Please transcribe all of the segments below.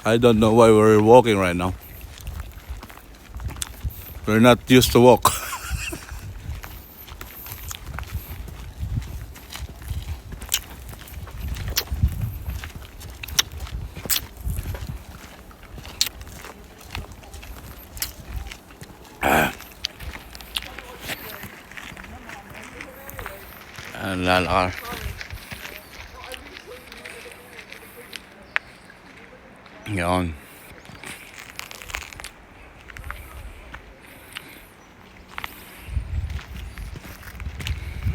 I don't know why we're walking right now. We're not used to walk. Lalakar. Yan.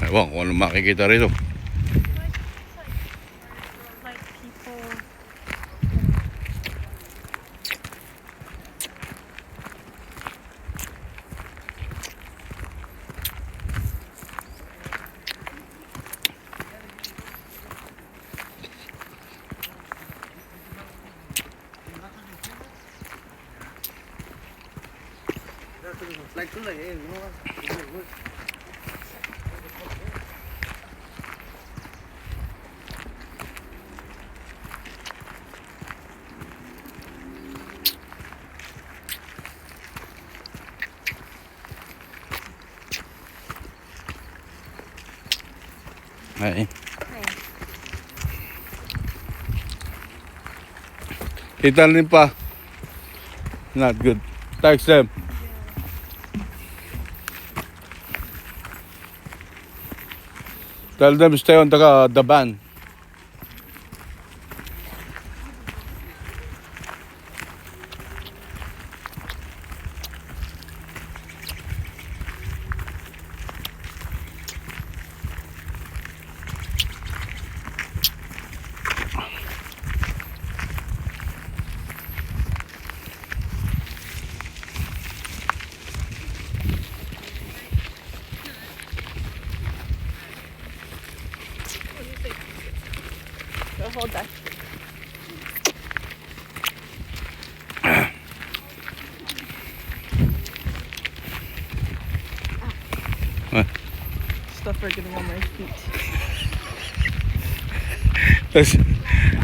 Ewan kung ano makikita rito. Hey. Italin pa. Not good. Text them. Tell them stay on the van. Hold that. Stuff are getting on my feet.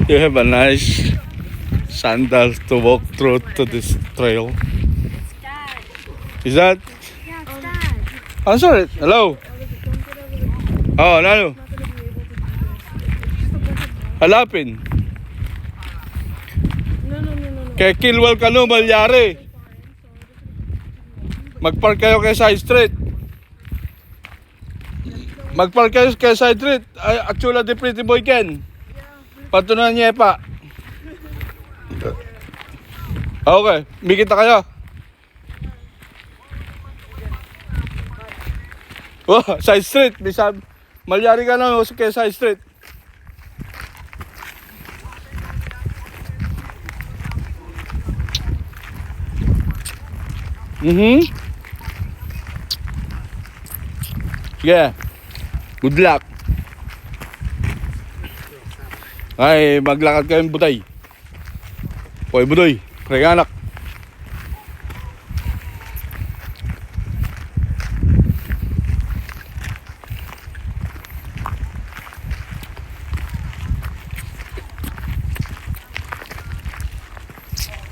You have a nice sandal to walk through to this trail. It's Dad. Is that? Yeah, it's Dad. I'm sorry. Hello. Oh, Lalo. Halapin. No. Kay Kilwell ka no, malyari. Magpark kayo kay side street. Magpark kayo kay side street. Actually, the pretty boy Ken. Patunan niya pa. Okay, may kita kayo. Oh, side street. Malyari ka na kay side street. Sige. Good luck. Ay, maglakad kayong butay. Hoy, budoy. Kaya anak.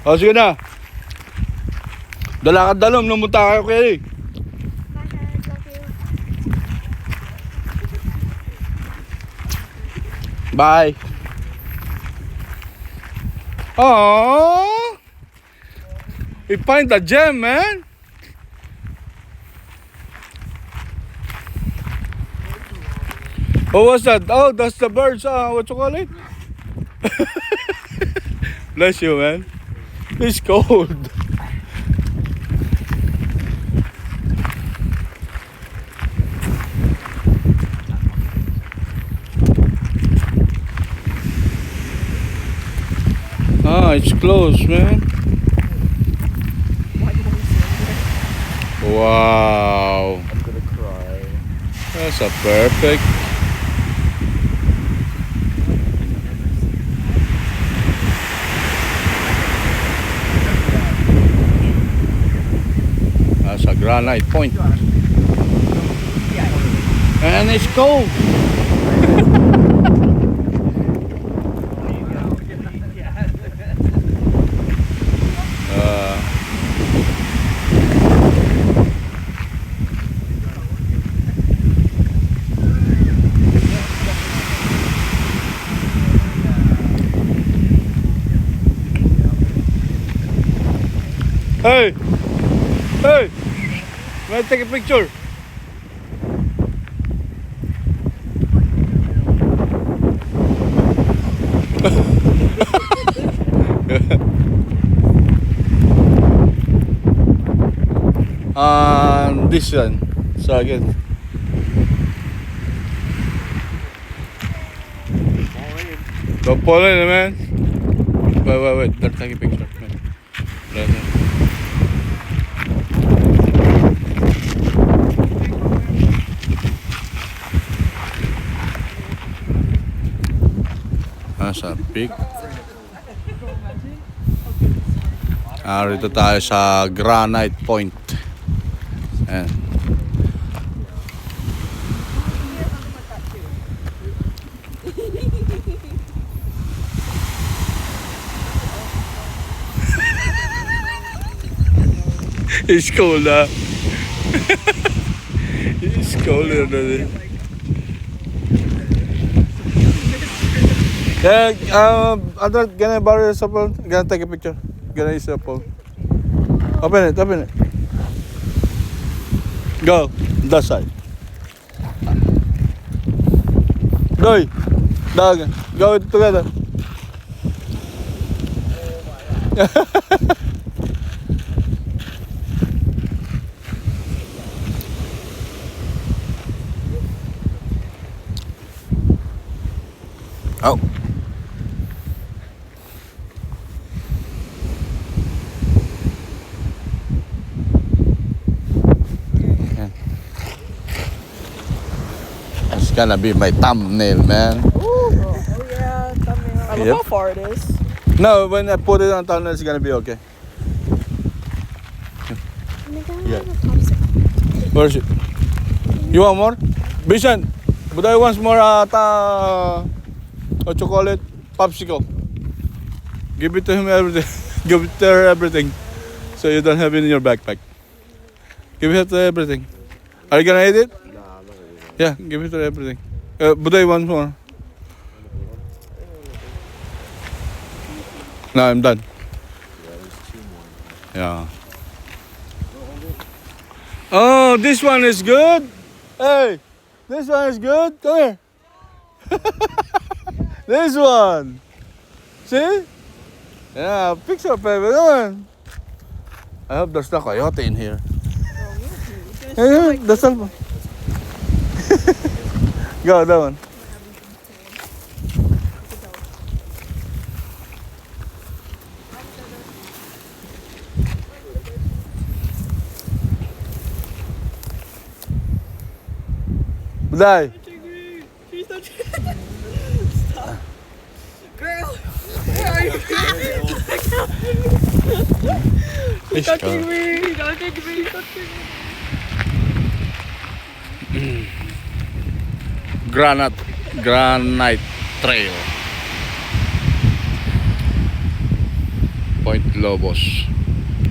O, sige na. Dalakad dalom, numunta kayo kayo eh. Bye. Aww. We find the gem, man. Oh, what's that? Oh, that's the birds. What you call it? Bless you, man. It's cold. It's closed, man. Wow. I'm gonna cry. That's a perfect. That's a Granite point. And it's cold. Let's take a picture. This one. So again. Don't fall in, man. Wait. Let's take a picture. Right there. Nasa peak. Rito tayo sa Granite Point. Ayan. It's cold, huh? It's cold already. Yeah, Andres, can I borrow your cell phone? Can I take a picture? Can I use your phone? Open it. Go, that side. Go, dog, go together. Oh. It's gonna be my thumbnail, man. Oh yeah, thumbnail. I love Yep. how far it is. No, when I put it on thumbnail, it's gonna be okay. Yeah. Where is it? You want more? Bisan, but I want more what you call it? Popsicle. Give it to him everything. Give it to her everything. So you don't have it in your backpack. Give it to her everything. Are you gonna eat it? Yeah, give it to her everything. But I want more. No, I'm done. Yeah. Oh, this one is good. Hey, this one is good. Come here. This one. See? Yeah, picture favorite one. I hope there's no coyote in here. Yeah, the cell phone. Go, that one. Buday. She's not Stop. Girl, where are you? She's touching me. She's touching me. She's touching me. Granite Trail. Point Lobos.